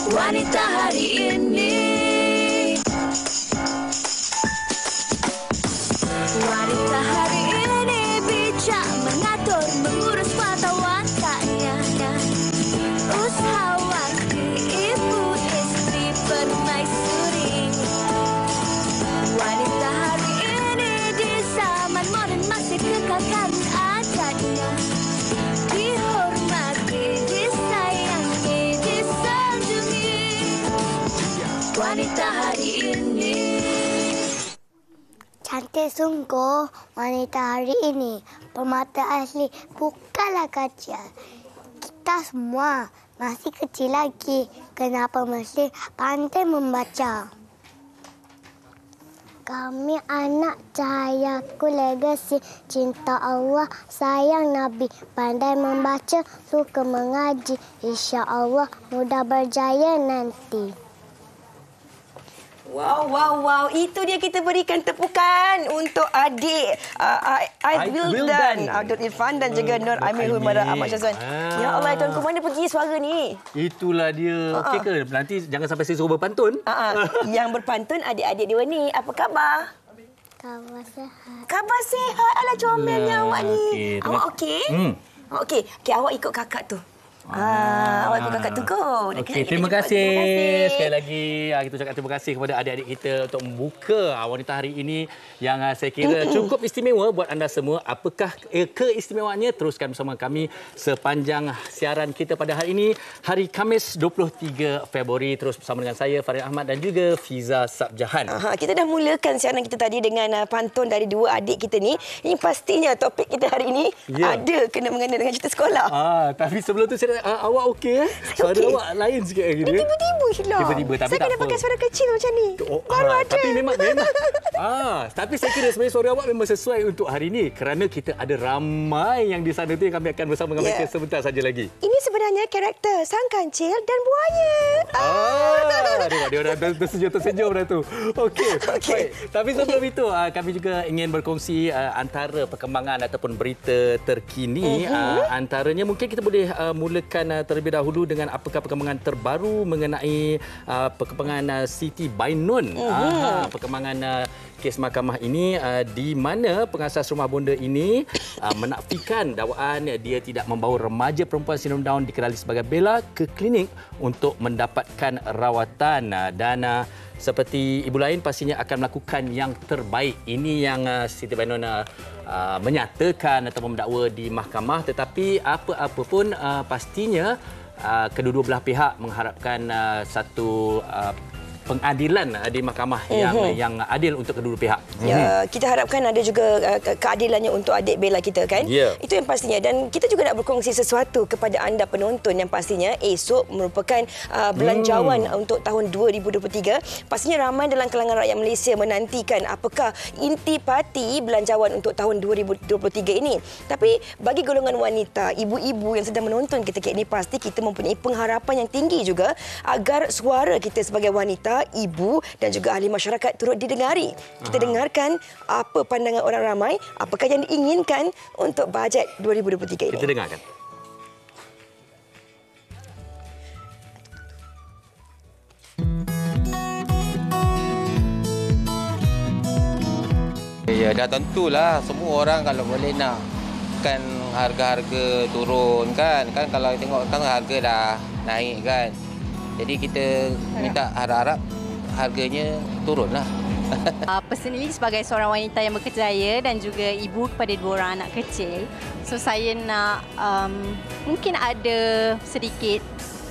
Wanita hari ini. Wanita hari ini bijak mengatur, mengurus mata wataknya. Usahawati, ibu, istri, permaisuri. Wanita hari ini di zaman modern masih kekalkan adatnya. Dihormati, disayangi, disanjungi. Wanita hari ini. Cantik sungguh wanita hari ini. Permata asli bukanlah kaca. Kita semua masih kecil lagi. Kenapa mesti pandai membaca? Kami anak cahayaku legasi. Cinta Allah, sayang Nabi. Pandai membaca, suka mengaji. Insya Allah mudah berjaya nanti. Wow. Itu dia, kita berikan tepukan untuk adik Aidildan, Abdul Irfan dan juga Nur Amirul Mara Ahmad Syazwan. Ya Allah, tuanku, mana pergi suara ni? Itulah dia. Okey ke? Nanti jangan sampai saya suruh berpantun. Yang berpantun adik-adik dia ni. Apa khabar? Khabar sehat. Khabar sihat. Alah, comelnya awak ni. Awak okey? Okey, awak ikut kakak tu. Awak ikut kakak tu kot. Okey, terima kasih. Sekali lagi kita ucapkan terima kasih kepada adik-adik kita untuk membuka wanita hari ini yang saya kira cukup istimewa buat anda semua. Apakah keistimewaannya? Teruskan bersama kami sepanjang siaran kita pada hari ini, hari Khamis 23 Februari, terus bersama dengan saya Farid Ahmad dan juga Fiza Sabjahan. Kita dah mulakan siaran kita tadi dengan pantun dari dua adik kita ni. Ini pastinya topik kita hari ini ada kena mengena dengan cerita sekolah. Tapi sebelum tu saya awak okey suara awak lain sikit lagi dia. Tiba-tiba hilang. Tapi saya kena pakai suara kecil macam ni. Baru ada. Tapi memang tapi saya kira sebenarnya suara awak memang sesuai untuk hari ini kerana kita ada ramai yang di sana tu yang kami akan bersama dengan mereka sebentar saja lagi. Ini sebenarnya karakter sang kancil dan buaya. Dia dah tersenyum dah tu. Okey. Tapi sebelum itu kami juga ingin berkongsi antara perkembangan ataupun berita terkini. Antaranya mungkin kita boleh mulakan terlebih dahulu dengan apakah perkembangan terbaru mengenai perkembangan Siti Bainun. Perkembangan kes mahkamah ini di mana pengasas rumah bonda ini menafikan dakwaan dia tidak membawa remaja perempuan sindrom Down dikenali sebagai Bella ke klinik untuk mendapatkan rawatan dan seperti ibu lain pastinya akan melakukan yang terbaik. Ini yang Siti Bainun menyatakan atau mendakwa di mahkamah, tetapi apa-apa pun pastinya kedua-dua belah pihak mengharapkan satu pengadilan di mahkamah yang adil untuk kedua pihak. Ya, kita harapkan ada juga keadilannya untuk adik Bella kita kan. Itu yang pastinya, dan kita juga nak berkongsi sesuatu kepada anda penonton yang pastinya esok merupakan belanjawan untuk tahun 2023. Pastinya ramai dalam kalangan rakyat Malaysia menantikan apakah intipati belanjawan untuk tahun 2023 ini. Tapi bagi golongan wanita, ibu-ibu yang sedang menonton ketika ini, pasti kita mempunyai pengharapan yang tinggi juga agar suara kita sebagai wanita, ibu dan juga ahli masyarakat turut didengari. Kita dengarkan apa pandangan orang ramai, apakah yang diinginkan untuk bajet 2023 ini. Kita dengarkan. Ya, dah tentulah semua orang kalau boleh nak kan harga-harga turun kan kalau tengok kan harga dah naik kan. Jadi kita minta harap-harap harganya turunlah. Personally sebagai seorang wanita yang berkerjaya dan juga ibu kepada dua orang anak kecil, so saya nak mungkin ada sedikit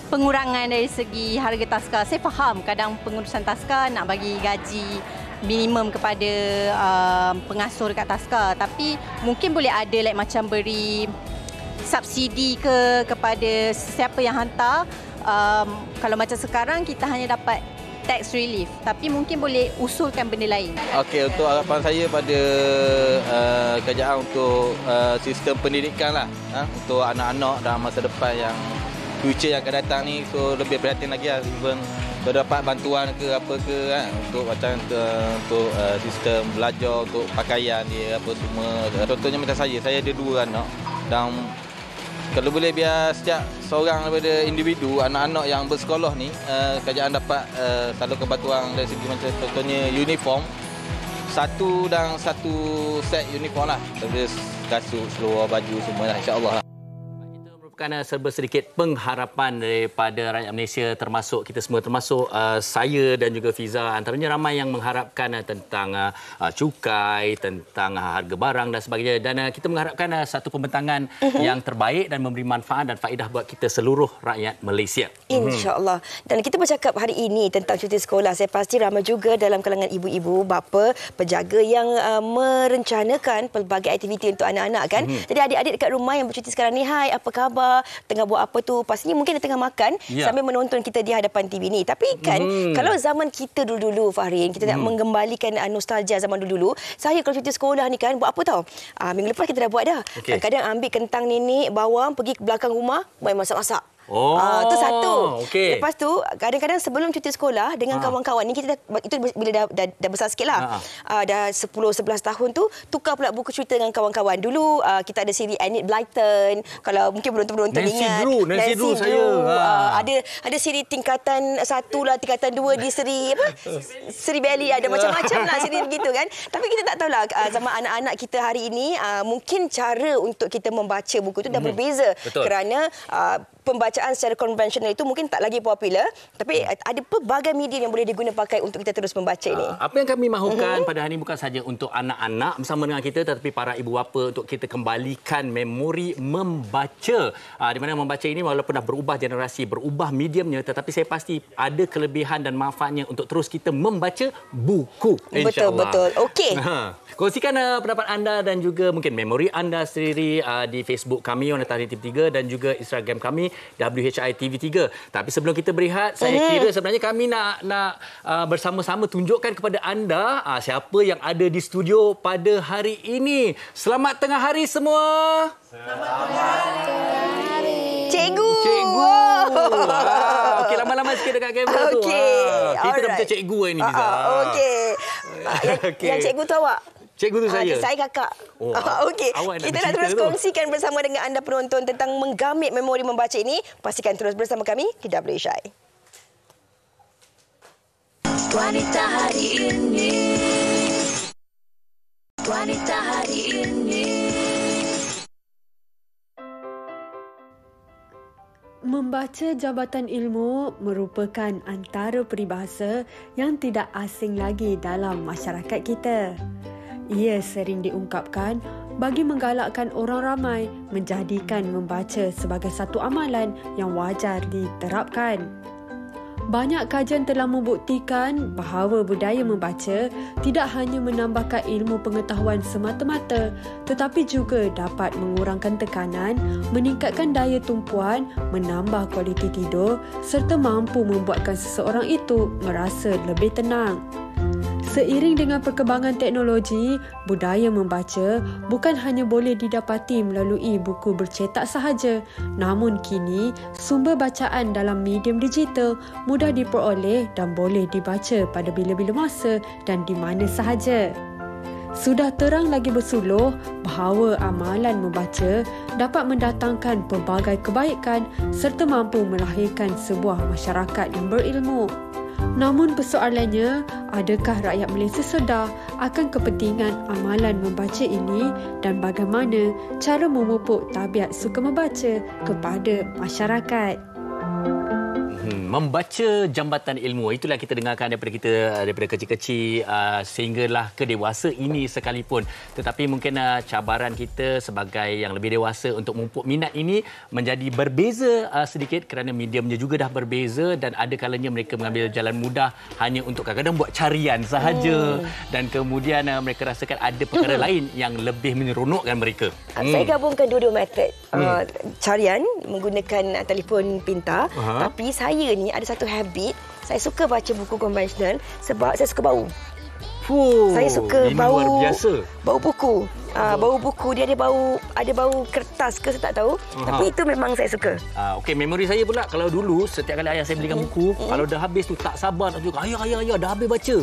pengurangan dari segi harga taska. Saya faham kadang pengurusan taska nak bagi gaji minimum kepada pengasuh dekat taska, tapi mungkin boleh ada macam beri subsidi kepada siapa yang hantar. Kalau macam sekarang kita hanya dapat tax relief, tapi mungkin boleh usulkan benda lain. Okey, untuk harapan saya pada kerajaan untuk sistem pendidikan lah, untuk anak-anak dalam masa depan yang future yang akan datang ni, so lebih perhatian lagi lah, even dapat bantuan ke apa ke untuk macam untuk sistem belajar, untuk pakaian dia apa semua. Contohnya macam saya ada dua anak dan Kalau boleh biar setiap seorang daripada individu, anak-anak yang bersekolah ni, kerajaan dapat salurkan bantuan dari segi macam contohnya uniform. Satu set uniform lah. Terus kasut, seluar, baju semua lah, insya-Allah. Kerana serba sedikit pengharapan daripada rakyat Malaysia, termasuk kita semua, termasuk saya dan juga Fiza. Antaranya ramai yang mengharapkan tentang cukai, tentang harga barang dan sebagainya. Dan kita mengharapkan satu pembentangan yang terbaik dan memberi manfaat dan faedah buat kita seluruh rakyat Malaysia. InsyaAllah. Dan kita bercakap hari ini tentang cuti sekolah. Saya pasti ramai juga dalam kalangan ibu-ibu, bapa, penjaga yang merencanakan pelbagai aktiviti untuk anak-anak kan. Jadi adik-adik dekat rumah yang bercuti sekarang ni, hai, apa khabar? Tengah buat apa tu? Pastinya mungkin dia tengah makan sambil menonton kita di hadapan TV ni. Tapi kan kalau zaman kita dulu-dulu, Fahrin, kita nak mengembalikan nostalgia zaman dulu-dulu. Saya kalau cuti sekolah ni kan buat apa tau? Minggu lepas kita dah buat dah. Kadang ambil kentang nenek, bawang, pergi ke belakang rumah, main masak-masak. Itu satu. Lepas tu kadang-kadang sebelum cuti sekolah dengan kawan-kawan ni, kita itu bila dah besar sikitlah. Dah 10-11 tahun tu tukar pula buku cerita dengan kawan-kawan. Dulu kita ada siri Enid Blyton, kalau mungkin penonton-penonton ingat. Nancy Drew saya. Ada siri tingkatan 1 lah, tingkatan 2 di seri Seri Belly, ada macam-macam lah siri begitu kan. Tapi kita tak tahulah zaman anak-anak kita hari ini, mungkin cara untuk kita membaca buku tu dah berbeza. Kerana pembacaan secara konvensional itu mungkin tak lagi popular, tapi ada pelbagai medium yang boleh diguna pakai untuk kita terus membaca ini. Apa yang kami mahukan pada hari ini bukan saja untuk anak-anak bersama dengan kita, tetapi para ibu bapa untuk kita kembalikan memori membaca. Di mana membaca ini walaupun dah berubah generasi, berubah mediumnya, tetapi saya pasti ada kelebihan dan manfaatnya untuk terus kita membaca buku. Betul-betul. Okey. Kongsikan pendapat anda dan juga mungkin memori anda sendiri di Facebook kami Wanita Hari TV3 dan juga Instagram kami WHI TV3. Tapi sebelum kita berehat, saya kira sebenarnya kami nak bersama-sama tunjukkan kepada anda siapa yang ada di studio pada hari ini. Selamat tengah hari semua. Selamat tengah hari. Cikgu. Okey, lama-lama sikit dekat kamera tu. Kita dah macam cikgu ini, Fiza. Yang cikgu tu awak? Cikgu tu saya. Saya kakak. Okey. Kita nak terus kongsikan bersama dengan anda penonton tentang menggamit memori membaca ini. Pastikan terus bersama kami di WHI. Wanita hari ini. Wanita hari ini. Membaca jabatan ilmu merupakan antara peribahasa yang tidak asing lagi dalam masyarakat kita. Ia sering diungkapkan bagi menggalakkan orang ramai menjadikan membaca sebagai satu amalan yang wajar diterapkan. Banyak kajian telah membuktikan bahawa budaya membaca tidak hanya menambahkan ilmu pengetahuan semata-mata, tetapi juga dapat mengurangkan tekanan, meningkatkan daya tumpuan, menambah kualiti tidur serta mampu membuatkan seseorang itu merasa lebih tenang. Seiring dengan perkembangan teknologi, budaya membaca bukan hanya boleh didapati melalui buku bercetak sahaja, namun kini sumber bacaan dalam medium digital mudah diperoleh dan boleh dibaca pada bila-bila masa dan di mana sahaja. Sudah terang lagi bersuluh bahawa amalan membaca dapat mendatangkan pelbagai kebaikan serta mampu melahirkan sebuah masyarakat yang berilmu. Namun persoalannya, adakah rakyat Malaysia sedar akan kepentingan amalan membaca ini dan bagaimana cara memupuk tabiat suka membaca kepada masyarakat? Membaca jambatan ilmu, itulah kita dengarkan daripada kecil-kecil sehinggalah ke dewasa ini sekalipun. Tetapi mungkin cabaran kita sebagai yang lebih dewasa untuk memupuk minat ini menjadi berbeza sedikit kerana mediumnya juga dah berbeza dan ada kalanya mereka mengambil jalan mudah hanya untuk kadang-kadang buat carian sahaja dan kemudian mereka rasakan ada perkara lain yang lebih menyeronokkan mereka. Saya gabungkan dua-dua metod. Carian menggunakan telefon pintar, tapi saya ni ada satu habit, saya suka baca buku konvensional sebab saya suka bau. Saya suka bau buku. bau buku dia ada bau kertas ke saya tak tahu. Tapi itu memang saya suka. Okey, memori saya pula kalau dulu setiap kali ayah saya belikan buku, kalau dah habis tu tak sabar nak tunjuk, ayah dah habis baca.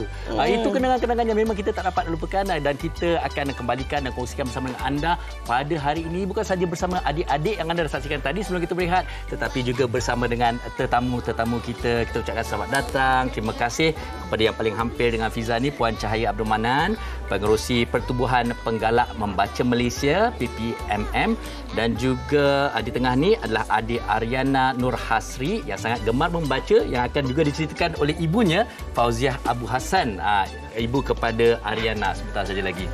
Itu kenangan-kenangan yang memang kita tak dapat lupakan dan kita akan kembalikan dan kongsikan bersama dengan anda pada hari ini, bukan saja bersama adik-adik yang anda dah saksikan tadi sebelum kita berehat, tetapi juga bersama dengan tetamu-tetamu kita. Kita ucapkan selamat datang. Terima kasih kepada yang paling hampir dengan Fiza ni, Puan Cahaya Abdul Manan, Pengerusi Pertubuhan Penggalak Membaca Malaysia PPMM, dan juga di tengah ni adalah adik Ariana Nur Hasri yang sangat gemar membaca, yang akan juga diceritakan oleh ibunya Fauziah Abu Hassan, ibu kepada Ariana sebentar saja lagi.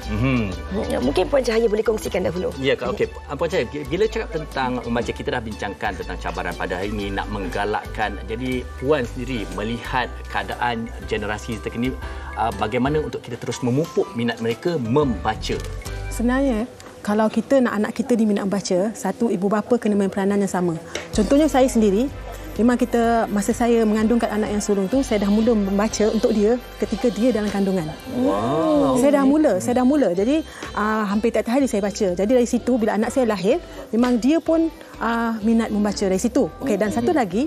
Mungkin Puan Cahaya boleh kongsikan dahulu. Ya, okey. Puan Cahaya, bila cakap tentang membaca, kita dah bincangkan tentang cabaran pada hari ini nak menggalakkan. Jadi Puan sendiri melihat keadaan generasi terkini, bagaimana untuk kita terus memupuk minat mereka membaca? Sebenarnya, kalau kita nak anak kita diminat membaca, satu, ibu bapa kena main peranan yang sama. Contohnya saya sendiri, memang masa saya mengandungkan anak yang sulung tu, saya dah mula membaca untuk dia ketika dia dalam kandungan. Wow. Saya dah mula. Jadi hampir tiap hari saya baca. Jadi dari situ bila anak saya lahir, memang dia pun minat membaca dari situ. Okey, dan satu lagi,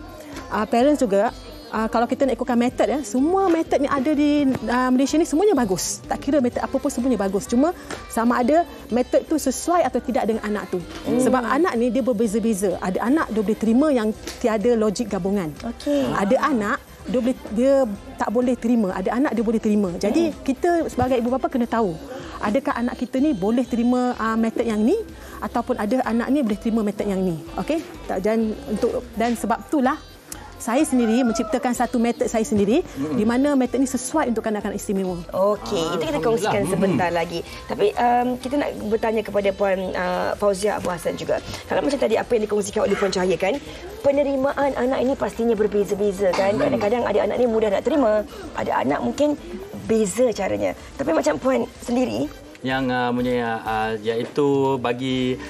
parents juga, kalau kita nak ikutkan metod, semua metod ni ada di Malaysia ni semuanya bagus. Tak kira metod apa pun semuanya bagus. Cuma sama ada metod tu sesuai atau tidak dengan anak tu. Sebab anak ni dia berbeza-beza. Ada anak dia boleh terima yang tiada logik gabungan. Ada anak dia tak boleh terima. Ada anak dia boleh terima. Jadi kita sebagai ibu bapa kena tahu, adakah anak kita ni boleh terima metod yang ni, ataupun ada anak ni boleh terima metod yang ni. Okey? Dan sebab itulah saya sendiri menciptakan satu metod saya sendiri, di mana metod ini sesuai untuk kanak-kanak istimewa. Okey, itu kita kongsikan sebentar lagi. Tapi kita nak bertanya kepada Puan Fauziah Abu Hassan juga. Kalau macam tadi apa yang dikongsikan oleh Puan Cahaya kan, penerimaan anak ini pastinya berbeza-beza kan. Kadang-kadang ada anak ni mudah nak terima, ada anak mungkin beza caranya. Tapi macam Puan sendiri, yang iaitu bagi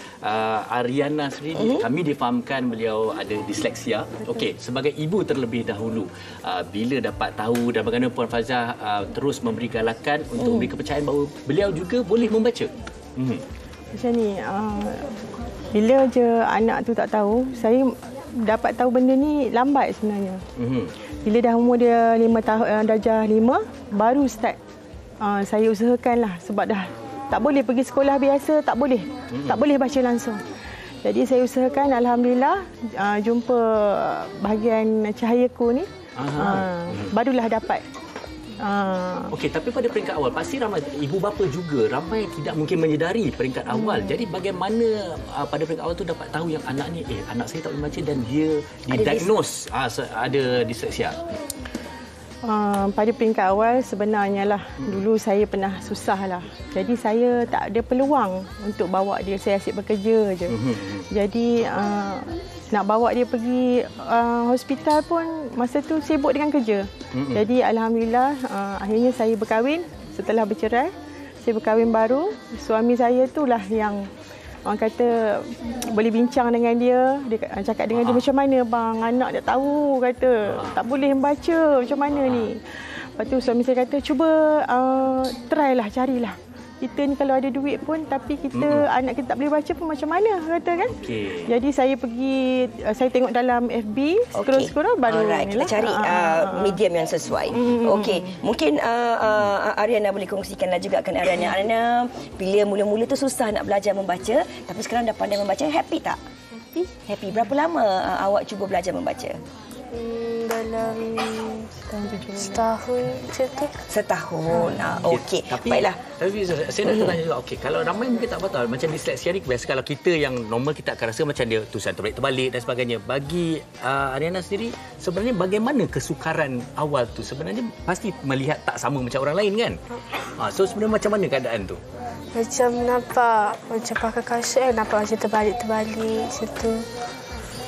Ariana sendiri, kami difahamkan beliau ada disleksia. Okey, sebagai ibu terlebih dahulu, bila dapat tahu dan bagaimana Puan Fauziah terus memberi galakan untuk memberi kepercayaan bahawa beliau juga boleh membaca. Macam ni, bila je anak tu tak tahu, saya dapat tahu benda ni lambat sebenarnya. Bila dah umur dia 5 tahun, darjah 5, baru start saya usahakanlah, sebab dah tak boleh pergi sekolah biasa, tak boleh baca langsung. Jadi saya usahakan, alhamdulillah, jumpa bahagian cahayaku ni, barulah dapat. Okey, tapi pada peringkat awal pasti ramai ibu bapa juga ramai tidak mungkin menyedari peringkat awal. Jadi bagaimana pada peringkat awal tu dapat tahu yang anak ni anak saya tak boleh baca dan dia didiagnose ada disleksia? Pada peringkat awal sebenarnya lah, dulu saya pernah susah lah. Jadi saya tak ada peluang untuk bawa dia, saya asyik bekerja je. Jadi nak bawa dia pergi hospital pun masa tu sibuk dengan kerja. Jadi alhamdulillah akhirnya saya berkahwin. Setelah bercerai, saya berkahwin baru. Suami saya itulah yang orang kata boleh bincang dengan dia cakap dengan dia, macam mana bang, anak dah tahu kata tak boleh membaca, macam mana ni. Lepas tu suami saya kata, cuba try lah, carilah. Kita ni kalau ada duit pun, tapi kita anak kita tak boleh baca pun macam mana, kata kan. Jadi saya pergi, saya tengok dalam FB, scroll-scroll, baru kita cari medium yang sesuai. Okey, mungkin Ariana boleh kongsikanlah juga kan. Ariana, bila mula-mula tu susah nak belajar membaca, tapi sekarang dah pandai membaca, happy tak? Happy. Berapa lama awak cuba belajar membaca? Dalam setahun macam tu. Setahun. Okey. Baiklah. Tapi saya nak tanya juga, okey, kalau ramai mungkin tak betul macam disleksia ni, biasa kalau kita yang normal kita akan rasa macam dia tulisan terbalik-terbalik dan sebagainya. Bagi Ariana sendiri, sebenarnya bagaimana kesukaran awal tu? Sebenarnya pasti melihat tak sama macam orang lain kan? So sebenarnya macam mana keadaan tu? Macam nampak, macam pakai kasut nampak macam terbalik-terbalik macam tu.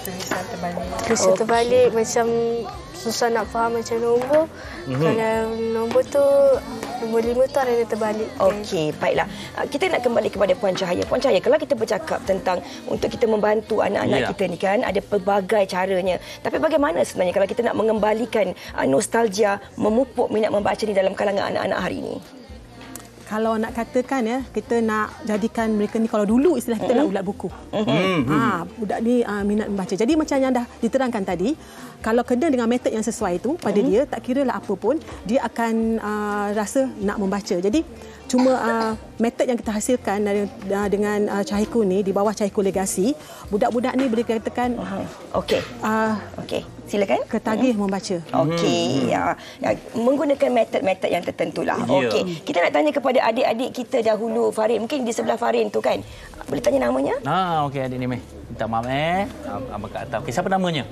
Tulisan terbalik, macam susah nak faham macam nombor. Kalau nombor tu, nombor 5 tu ada yang terbalik. Okey, baiklah. Kita nak kembali kepada Puan Cahaya. Puan Cahaya, kalau kita bercakap tentang untuk kita membantu anak-anak kita ni kan, ada pelbagai caranya. Tapi bagaimana sebenarnya kalau kita nak mengembalikan nostalgia, memupuk minat membaca ni dalam kalangan anak-anak hari ini? kalau nak katakan ya, kita nak jadikan mereka ni, kalau dulu istilah kita nak ulat buku. Budak ni minat membaca. Jadi macam yang dah diterangkan tadi, kalau kena dengan metod yang sesuai itu pada dia, tak kira lah apa pun, dia akan rasa nak membaca. Jadi cuma metod yang kita hasilkan dengan Cahiku ni, di bawah Cahiku Legasi, budak-budak ni boleh katakan okey, silakan. Ketagih membaca. Okey, ya. Menggunakan metod-metod yang tertentulah. Okey, kita nak tanya kepada adik-adik kita dahulu, Farid. Mungkin di sebelah Farid tu kan. Boleh tanya namanya? Okey, adik ni Meh. Minta maaf Abang kat atas. Okey, siapa namanya?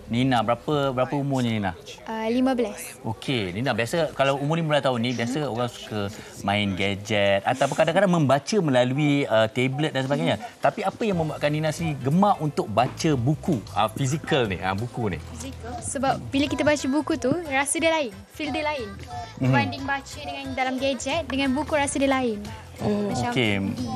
Nina, berapa umurnya Nina? 15. Okey, Nina, biasa kalau umur 15 tahun ni, biasa orang suka main gadget ataupun kadang-kadang membaca melalui tablet dan sebagainya. Tapi apa yang membuatkan Nina sendiri gemar untuk baca buku, fizikal ni, buku ni? Fizikal? Sebab bila kita baca buku tu, rasa dia lain, feel dia lain. Berbanding baca dengan dalam gadget, dengan buku rasa dia lain.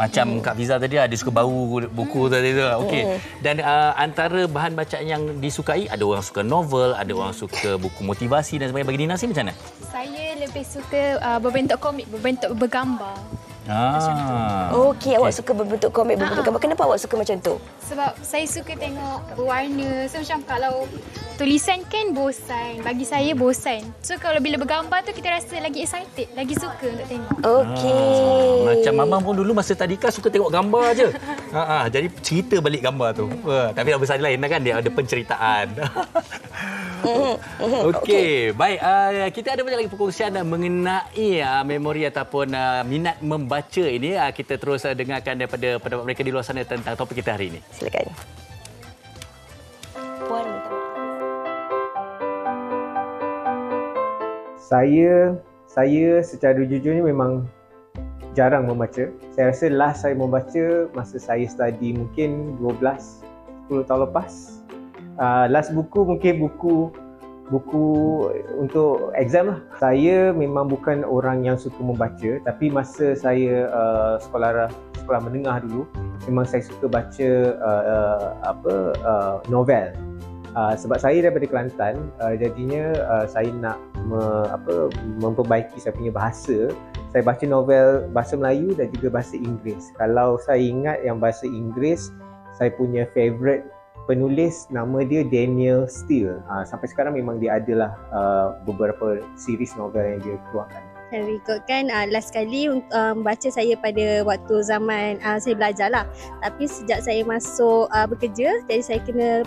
Macam Kak Fiza tadi dia suka bau buku tadi tu. Okey. Dan antara bahan bacaan yang disukai, ada orang suka novel, ada orang suka buku motivasi dan sebagainya. Bagi Nina sih macam mana? Saya lebih suka berbentuk komik, berbentuk bergambar. Okey, awak suka berbentuk komik, berbentuk gambar. Kenapa awak suka macam tu? Sebab saya suka tengok berwarna. So macam kalau tulisan kan bosan. Bagi saya bosan. So kalau bila bergambar tu kita rasa lagi excited, lagi suka untuk tengok. Okey. Macam Mamang pun dulu masa tadika suka tengok gambar je. Jadi cerita balik gambar tu. Tapi nak besar lain kan, dia ada penceritaan. Okey, baik. Kita ada banyak lagi perkongsian mengenai memori ataupun minat membaca ini. Kita terus dengarkan daripada pendapat mereka di luar sana tentang topik kita hari ini. Silakan. Puan minta maaf. Saya secara jujurnya memang jarang membaca. Saya rasa last saya membaca masa saya study mungkin 10 tahun lepas. Last buku mungkin buku untuk exam lah. Saya memang bukan orang yang suka membaca, tapi masa saya sekolah menengah dulu, memang saya suka baca novel. Sebab saya daripada Kelantan, jadinya saya nak memperbaiki saya punya bahasa. Saya baca novel bahasa Melayu dan juga bahasa Inggeris. Kalau saya ingat yang bahasa Inggeris, saya punya favourite penulis nama dia Daniel Steele. Sampai sekarang memang dia adalah beberapa series novel yang dia keluarkan. Saya ikutkan last kali membaca saya pada waktu zaman saya belajar lah. Tapi sejak saya masuk bekerja, jadi saya kena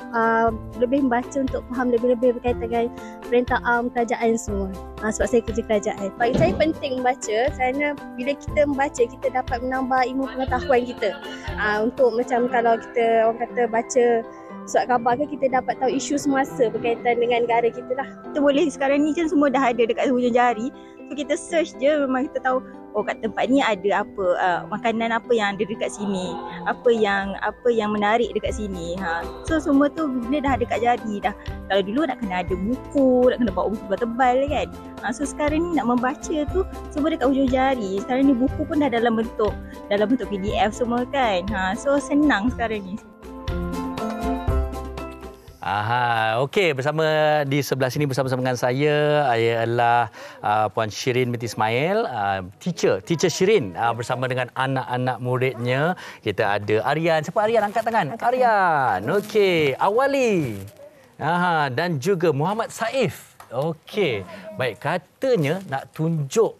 lebih membaca untuk faham lebih-lebih berkaitan dengan perintah kerajaan semua. Sebab saya kerja kerajaan. Bagi saya penting membaca kerana bila kita membaca, kita dapat menambah ilmu pengetahuan kita. Untuk macam kalau kita orang kata baca surat khabar kan, kita dapat tahu isu semasa berkaitan dengan negara kita lah. Kita boleh sekarang ni kan semua dah ada dekat hujung jari. So kita search je, memang kita tahu kat tempat ni ada apa, makanan apa yang ada dekat sini, apa yang menarik dekat sini. So semua tu bila dah ada dekat jari dah. Kalau dulu nak kena ada buku, nak kena bawa buku tebal kan. So sekarang ni nak membaca tu semua dekat hujung jari. Sekarang ni buku pun dah dalam bentuk PDF semua kan. So senang sekarang ni. Okey, di sebelah sini bersama-sama dengan saya ialah Puan Shirin binti Ismail, teacher Shirin, bersama dengan anak-anak muridnya. Kita ada Aryan. Siapa Aryan? Angkat tangan. Aryan. Okey, Awali. Dan juga Muhammad Saif. Okey, baik, katanya nak tunjuk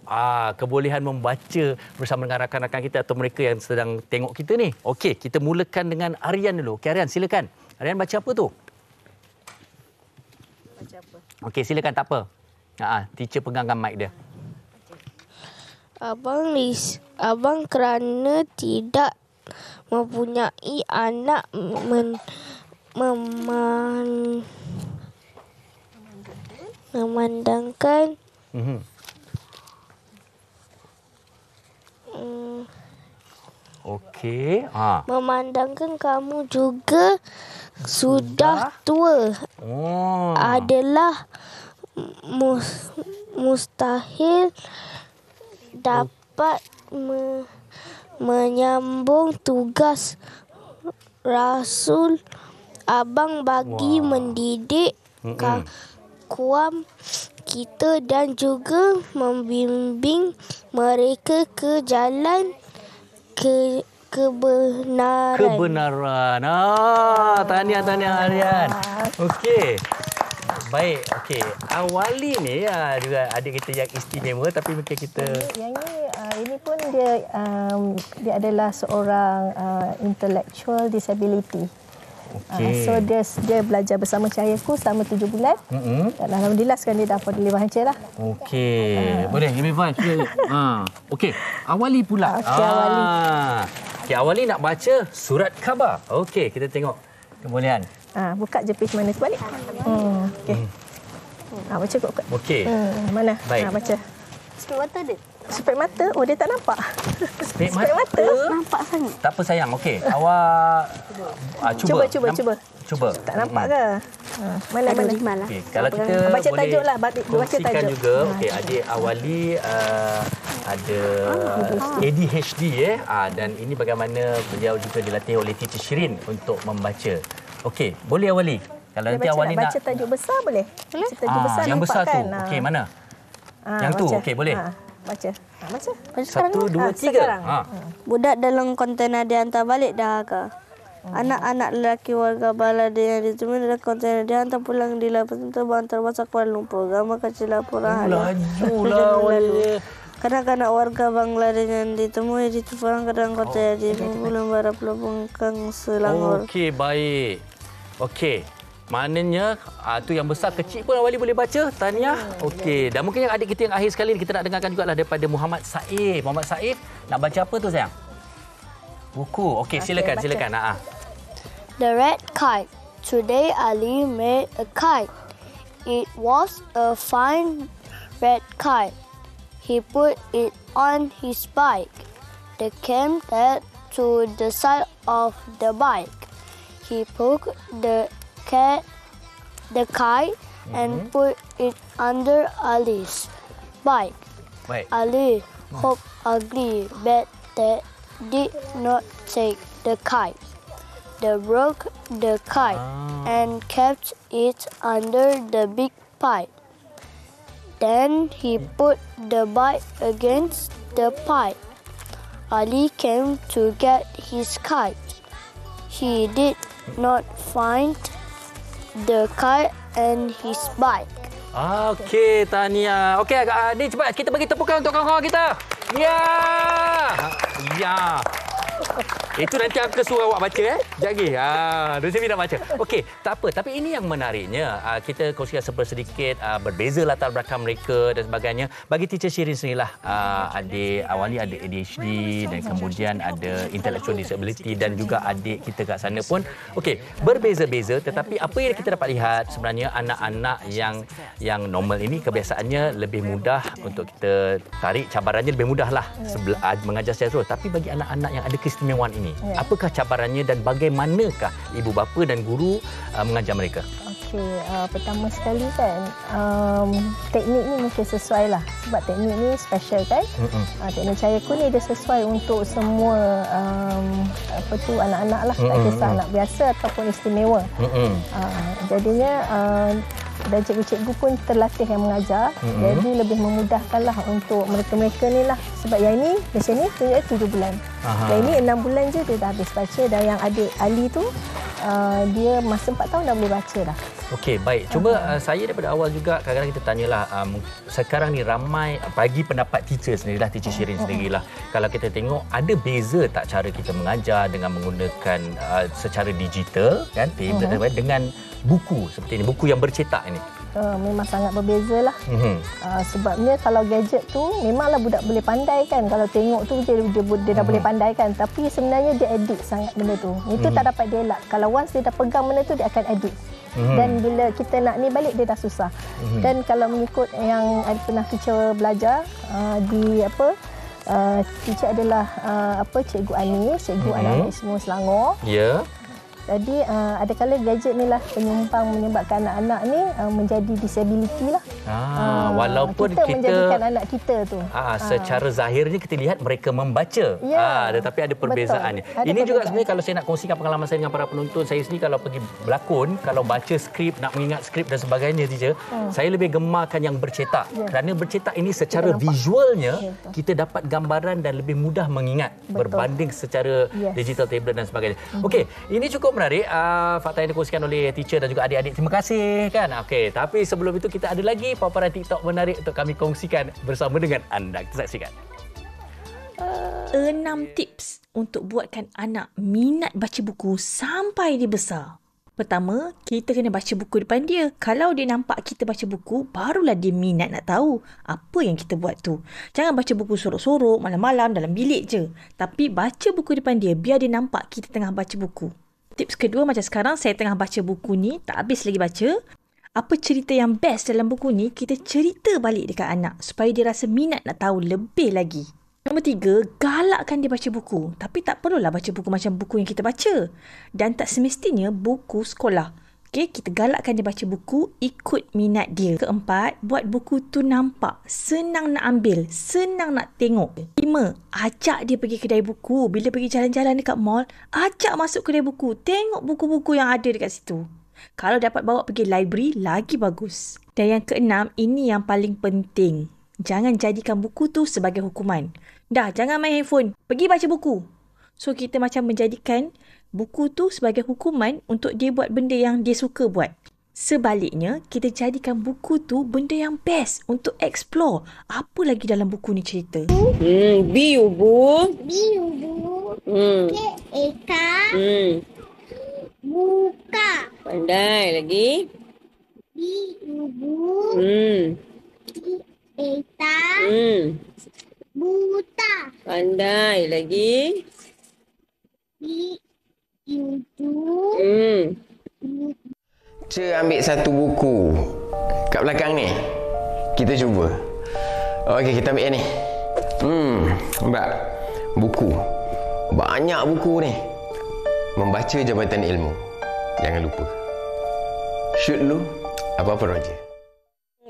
kebolehan membaca bersama dengan rakan-rakan kita atau mereka yang sedang tengok kita ni. Okey, kita mulakan dengan Aryan dulu. Okey, Aryan, silakan. Aryan baca apa tu? Okey, silakan, tak apa. Teacher pegangkan mic dia. Abang kerana tidak mempunyai anak memandangkan Okey. Memandangkan kamu juga sudah tua adalah mustahil dapat menyambung tugas Rasul Abang bagi mendidik kaum kita dan juga membimbing mereka ke jalan kebenaran. Kebenaran. Tahniah Aryan. Okey. Baik, okey. Awali ni juga adik kita yang istimewa tapi mungkin kita ini pun dia adalah seorang intellectual disability. Okay. So dia belajar bersama cahayaku selama 7 bulan. Dan alhamdulillah sekarang dia dah boleh baca lah. Okey. Boleh, Amy Faiz. Okey, awali pula. Okey, awali nak baca surat khabar. Okey, kita tengok kemuliaan. Buka je page mana tu balik. Okey. Baca kot. Okey. Mana? Baik. Baca. Spek mata dia. Spek mata? Oh, dia tak nampak. Spek mata? Nampak sangat. Tak apa sayang. Okey. Awak cuba. Tak nampak ke? Mana? Okay. Kalau kita baca boleh tajuk lah. kongsikan juga. Okey, adik awali ada ADHD dan ini bagaimana beliau juga dilatih oleh Teacher Shirin untuk membaca. Okey, boleh awali. Kalau nanti awali nak baca tajuk besar boleh? Baca tajuk besar yang nampak besar kan? tu. Okey, mana? Yang tu. Okey, boleh. Baca. Baca. 1, 2, 3. Budak dalam kontainer dihantar balik Dahaka. Anak-anak lelaki warga Balada yang ditemui dalam kontainer dihantar pulang di lapangan terbang terbang Kuala Lumpur. Gambar kecil laporan lalu. Kanak-kanak warga Bangladesh yang ditemui di tumpang dalam kontainer di Pulau Barat Pelabuhan Kang Selangor. Okey, baik. Okey. Maknanya tu yang besar kecil pun awali boleh baca. Tahniah. Okey, dan mungkin yang adik kita yang akhir sekali kita nak dengarkan jugalah daripada Muhammad Saif. Muhammad Saif nak baca apa tu sayang? Buku. Okey, silakan. The Red Kite. Today Ali made a kite. It was a fine red kite. He put it on his bike. They came to the side of the bike. He put the kite and put it under Ali's bike. Baik. Ali hopped ugly, but they did not take the kite. They broke the kite and kept it under the big pipe. Then he put the bike against the pipe. Ali came to get his kite. He did not find the kite and his bike. Okey, tahniah. Okey, ni cepat kita bagi tepukan untuk kawan-kawan kita. Ya. Itu nanti Uncle suruh awak baca Sekejap lagi. Rosimi nak baca. Okey, tak apa. Tapi ini yang menariknya. Kita kongsikan sedikit berbeza latar belakang mereka dan sebagainya. Bagi Teacher Shirin sendirilah adik awali ada ADHD dan kemudian ada intellectual disability dan juga adik kita kat sana pun okey, berbeza-beza tetapi apa yang kita dapat lihat sebenarnya anak-anak yang normal ini kebiasaannya lebih mudah untuk kita tarik, cabarannya lebih mudahlah mengajar secara terus. Tapi bagi anak-anak yang ada keistimewaan ini, apakah cabarannya dan bagaimanakah ibu bapa dan guru mengajar mereka? Okey, pertama sekali kan teknik ni mungkin sesuai lah sebab teknik ni special kan. Teknik cahayaku ni dia sesuai untuk semua anak-anak lah, tak kisah anak biasa ataupun istimewa. Jadinya dan cikgu-cikgu pun terlatih yang mengajar, jadi lebih memudahkanlah untuk mereka-mereka ni lah. Sebab yang ini macam ni tunjuk 7 bulan. Yang ini 6 bulan je dia dah habis baca, dan yang adik Ali tu dia masa 4 tahun dah boleh baca dah. Okey, baik. Cuba saya daripada awal juga kadang-kadang kita tanyalah sekarang ni ramai bagi pendapat teacher sendirilah, Teacher Shirin sendirilah. Kalau kita tengok ada beza tak cara kita mengajar dengan menggunakan secara digital kan dengan buku seperti ini, buku yang bercetak ini? Memang sangat berbeza lah. Sebabnya kalau gadget tu memanglah budak boleh pandai kan, kalau tengok tu dia dah boleh pandai kan, tapi sebenarnya dia edit sangat benda tu. Itu tak dapat dia elak. Kalau once dia dah pegang benda tu dia akan edit. Dan bila kita nak ni balik dia dah susah. Dan kalau mengikut yang pernah teacher belajar teacher adalah Cikgu Anis, Cikgu anak-anak semua Selangor. Ya. Jadi ada kala gadget ni lah penyumbang menyebabkan anak-anak ni menjadi disability lah. Walaupun kita menjadikan anak kita tu. Secara zahirnya kita lihat mereka membaca. Tetapi ada perbezaannya. Ini juga sebenarnya kalau saya nak kongsikan pengalaman saya dengan para penonton, saya sendiri kalau pergi berlakon, kalau baca skrip, nak mengingat skrip dan sebagainya, teacher, saya lebih gemarkan yang bercetak. Kerana bercetak ini secara visualnya kita dapat gambaran dan lebih mudah mengingat berbanding secara digital tablet dan sebagainya. Okey, ini cukup menarik fakta yang dikongsikan oleh teacher dan juga adik-adik. Terima kasih kan. Okey, tapi sebelum itu kita ada lagi paparan TikTok menarik untuk kami kongsikan bersama dengan anda. Kita saksikan. 6 tips untuk buatkan anak minat baca buku sampai dia besar. Pertama, kita kena baca buku depan dia. Kalau dia nampak kita baca buku, barulah dia minat nak tahu apa yang kita buat tu. Jangan baca buku sorok-sorok malam-malam dalam bilik je. Tapi baca buku depan dia biar dia nampak kita tengah baca buku. Tips kedua, macam sekarang saya tengah baca buku ni, tak habis lagi baca. Apa cerita yang best dalam buku ni, kita cerita balik dekat anak supaya dia rasa minat nak tahu lebih lagi. Nombor 3, galakkan dia baca buku. Tapi tak perlulah baca buku macam buku yang kita baca. Dan tak semestinya buku sekolah. Okey, kita galakkan dia baca buku ikut minat dia. Keempat, buat buku tu nampak, senang nak ambil, senang nak tengok. 5, ajak dia pergi kedai buku. Bila pergi jalan-jalan dekat mall, ajak masuk kedai buku. Tengok buku-buku yang ada dekat situ. Kalau dapat bawa pergi library, lagi bagus. Dan yang keenam, ini yang paling penting. Jangan jadikan buku tu sebagai hukuman. Dah, jangan main handphone. Pergi baca buku. So, kita macam menjadikan buku tu sebagai hukuman untuk dia buat benda yang dia suka buat. Sebaliknya, kita jadikan buku tu benda yang best untuk explore. Apa lagi dalam buku ni cerita? Biu, Bu. Biu, Bu. Eka. Buka. Pandai lagi. Ibu. Eta. Buta. Pandai lagi. Itu. Cik ambil satu buku kat belakang ni. Kita cuba. Okey, kita ambil yang ni. Nampak? Buku. Banyak buku ni. Membaca Jabatan Ilmu. Jangan lupa. Shoot dulu. Apa-apa Roger.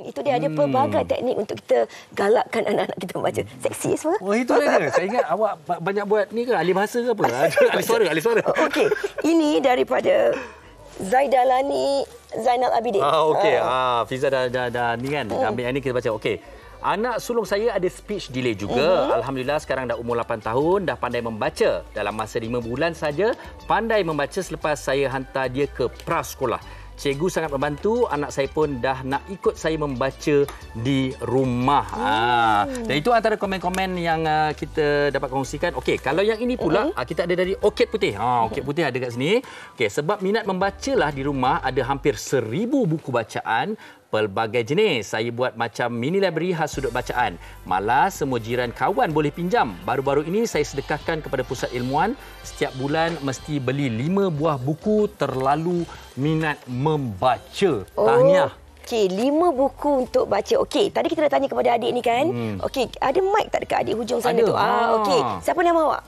Itu dia ada pelbagai teknik untuk kita galakkan anak-anak kita membaca. Seksi semua. Oh, itu dia. Saya ingat awak banyak buat ni ke? Ahli bahasa ke apa? Ahli suara. Okey. Ini daripada Zaidalani Zainal Abidin. Okey. Fiza dah ni kan. Ambil yang ni kita baca. Okey. Anak sulung saya ada speech delay juga. Alhamdulillah sekarang dah umur 8 tahun, dah pandai membaca. Dalam masa 5 bulan saja, pandai membaca selepas saya hantar dia ke prasekolah. Cikgu sangat membantu, anak saya pun dah nak ikut saya membaca di rumah. Dan itu antara komen-komen yang kita dapat kongsikan. Okey, kalau yang ini pula kita ada dari Orchid Putih. Orchid Putih ada kat sini. Okey, sebab minat membacalah di rumah ada hampir 1000 buku bacaan pelbagai jenis. Saya buat macam mini library khas sudut bacaan. Malah semua jiran kawan boleh pinjam. Baru-baru ini saya sedekahkan kepada pusat ilmuwan. Setiap bulan mesti beli 5 buah buku, terlalu minat membaca. Tahniah. Okey, 5 buku untuk baca. Okey, tadi kita dah tanya kepada adik ni kan. Okey, ada mic tak dekat adik hujung sana tu? Okey, siapa nama awak?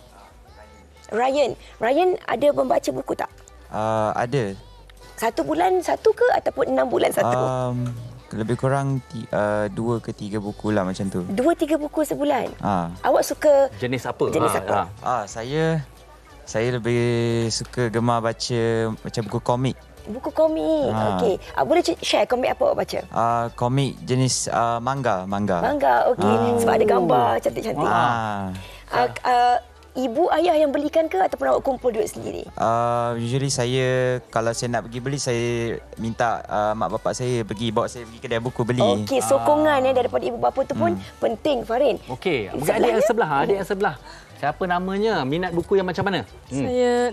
Ryan. Ryan ada membaca buku tak? Ada. 1 bulan 1 ke ataupun 6 bulan 1? Lebih kurang 2 ke 3 buku lah macam tu. 2-3 buku sebulan? Awak suka jenis apa? Saya lebih suka gemar baca macam buku komik. Buku komik. Okey. Boleh share komik apa awak baca? Komik jenis manga. Manga, okey. Sebab ada gambar cantik-cantik. Ibu ayah yang belikan ke ataupun awak kumpul duit sendiri? Usually saya, kalau saya nak pergi beli, saya minta mak bapak saya bawa saya pergi kedai buku beli. Okey, sokongan daripada ibu bapa tu pun penting, Farin. Okey, adik yang sebelah. Siapa namanya? Minat buku yang macam mana?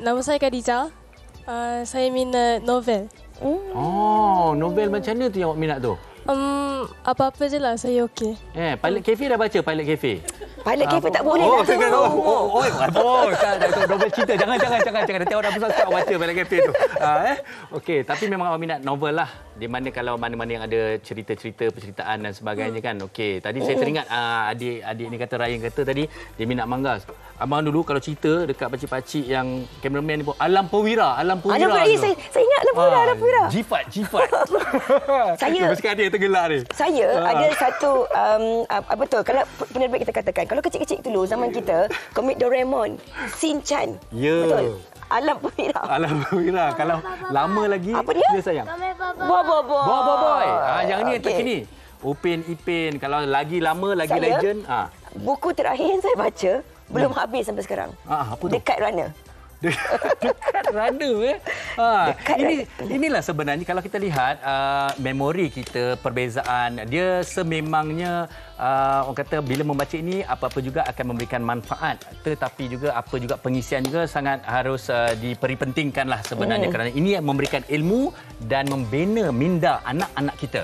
Nama saya Khadijah. Saya minat novel. Novel macam mana tu yang awak minat tu? Apa-apa je lah, saya okey. Pilot Cafe dah baca Pilot Cafe? Pilot Cafe tak boleh dah tu. Novel cerita. Jangan. Nanti awak dah besar awak baca Pilot Cafe tu. Okey, tapi memang awak minat novel lah. di mana kalau mana-mana yang ada cerita-cerita perceritaan dan sebagainya kan. Okey, tadi saya teringat adik ni kata, Ryan kata tadi dia minat manga. Abang dulu kalau cerita dekat pakcik-pakcik yang kameraman ni pun Alam Perwira. Saya ingat Alam Perwira. Jifat. Saya mesti ada yang tergelak ni. Saya ada satu betul kalau penerbit kita katakan kalau kecil-kecil dulu zaman kita komik Doraemon, Shin-chan. Betul. Alam Perwira. Kalau lama lagi apa dia sayang? Boy. Yang ni yang terkini. Upin Ipin. Kalau lagi lama lagi saya, legend. Buku terakhir yang saya baca belum habis sampai sekarang. Apa tu? Dekat Runner. Dekat Runner inilah sebenarnya kalau kita lihat memori kita, perbezaan dia sememangnya orang kata bila membaca ini apa-apa juga akan memberikan manfaat, tetapi juga apa juga pengisian juga sangat harus diperpentingkanlah sebenarnya kerana ini yang memberikan ilmu dan membina minda anak-anak kita.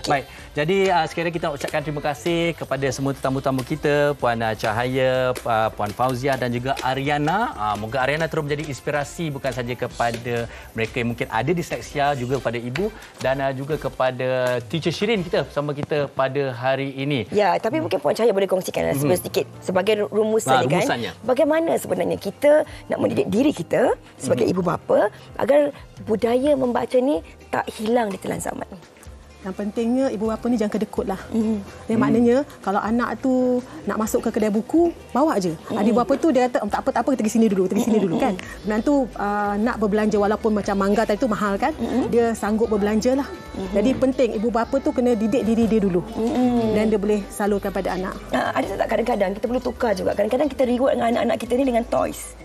Baik, jadi sekali lagi kita ucapkan terima kasih kepada semua tetamu-tamu kita, Puan Cahaya, Puan Fauzia dan juga Ariana. Moga Ariana terus menjadi inspirasi bukan saja kepada mereka yang mungkin ada disleksia, juga kepada ibu dan juga kepada teacher Shirin kita bersama kita pada hari ini. Ya, tapi mungkin Puan Cahaya boleh kongsikan sedikit sebagai rumusannya kan. Bagaimana sebenarnya kita nak mendidik diri kita sebagai ibu bapa agar budaya membaca ni tak hilang di telan zaman. Yang pentingnya ibu bapa ni jangan kedekutlah. Maknanya kalau anak tu nak masuk ke kedai buku, bawa je. Ibu bapa tu dia kata tak apa kita pergi sini dulu kan. Dan tu nak berbelanja walaupun macam mangga tadi tu mahal kan. Dia sanggup berbelanjalah. Jadi penting ibu bapa tu kena didik diri dia dulu. Dan dia boleh salurkan pada anak. Ada tak kadang-kadang kita perlu tukar juga. Kadang-kadang kita reward dengan anak-anak kita ni dengan toys.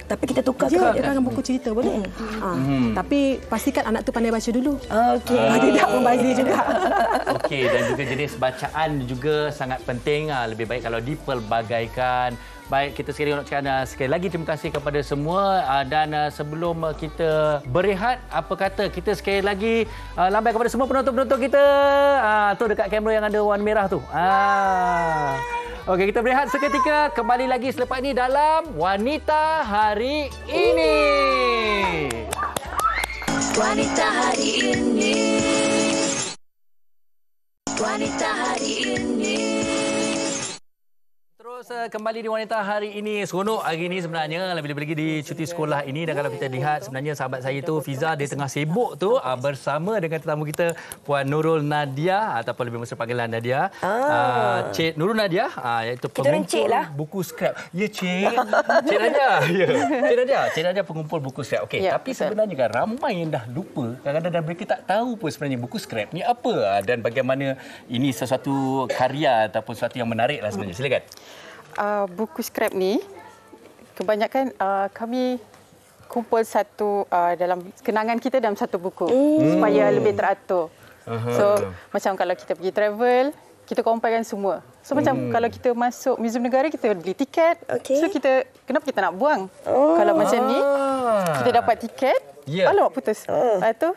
Tapi kita tukar dengan buku cerita boleh. Tapi pastikan anak tu pandai baca dulu. Okey. Tidak membazir juga. Okey, dan juga jenis bacaan juga sangat penting. Lebih baik kalau dipelbagaikan. Baik, kita sekali ucapkan sekali lagi terima kasih kepada semua dan sebelum kita berehat, apa kata kita sekali lagi lambai kepada semua penonton-penonton kita. Tu dekat kamera yang ada warna merah tu. Okey, kita berehat seketika. Kembali lagi selepas ini dalam Wanita Hari Ini. Wanita Hari Ini. Wanita Hari Ini. Terus kembali di Wanita Hari Ini. Seronok hari ini sebenarnya, lebih-lebih lagi di cuti sekolah ini. Dan kalau kita lihat sebenarnya sahabat saya tu Fiza, dia tengah sibuk tu bersama dengan tetamu kita Puan Nurul Nadia ataupun lebih mesra panggilan Nadia. Cik Nurul Nadia iaitu pengumpul buku scrap. Ya Cik. Cik Nadia. Ya. Cik Nadia pengumpul buku scrap. Okey, tapi sebenarnya kan ramai yang dah lupa. Kadang-kadang mereka tak tahu pun sebenarnya buku scrap ni apa dan bagaimana ini sesuatu karya ataupun sesuatu yang menariklah sebenarnya. Silakan. Buku scrap ni kebanyakan kami kumpul satu dalam kenangan kita dalam satu buku supaya lebih teratur. So macam kalau kita pergi travel, kita comparekan semua. So macam kalau kita masuk Muzium Negara, kita beli tiket. So kenapa kita nak buang? Kalau macam ni kita dapat tiket, alamak putus. Lepas tu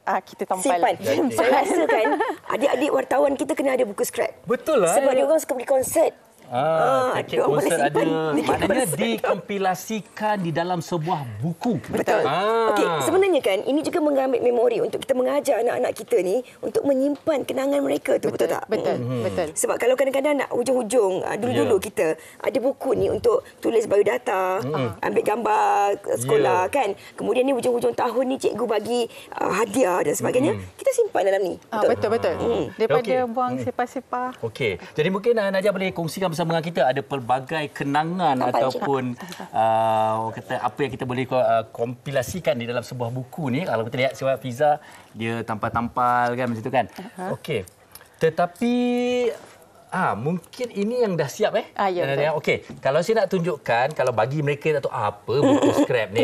kita tampal. Saya rasa kan adik-adik wartawan kita kena ada buku scrap. Betul lah. Sebab dia orang suka pergi konsert. Tiket konsert ada. Maknanya dikompilasikan di dalam sebuah buku. Betul. Okey, sebenarnya kan ini juga mengambil memori untuk kita mengajar anak-anak kita ni untuk menyimpan kenangan mereka tu, betul tak? Betul. Sebab kalau kadang-kadang nak hujung-hujung dulu-dulu kita ada buku ni untuk tulis biodata, ambil gambar sekolah kan. Kemudian ni hujung-hujung tahun ni cikgu bagi hadiah dan sebagainya. Kita simpan dalam ni. Betul. Daripada buang sepah-sepah. Okey. Jadi mungkin Nadia boleh kongsikan bersama dengan kita ada pelbagai kenangan ataupun kata apa yang kita boleh kompilasikan di dalam sebuah buku ni. Kalau kita lihat sebab Fiza dia tampal-tampal kan macam tu kan. Okey. Tetapi mungkin ini yang dah siap Okey, kalau saya nak tunjukkan, kalau bagi mereka tak tahu apa buku scrap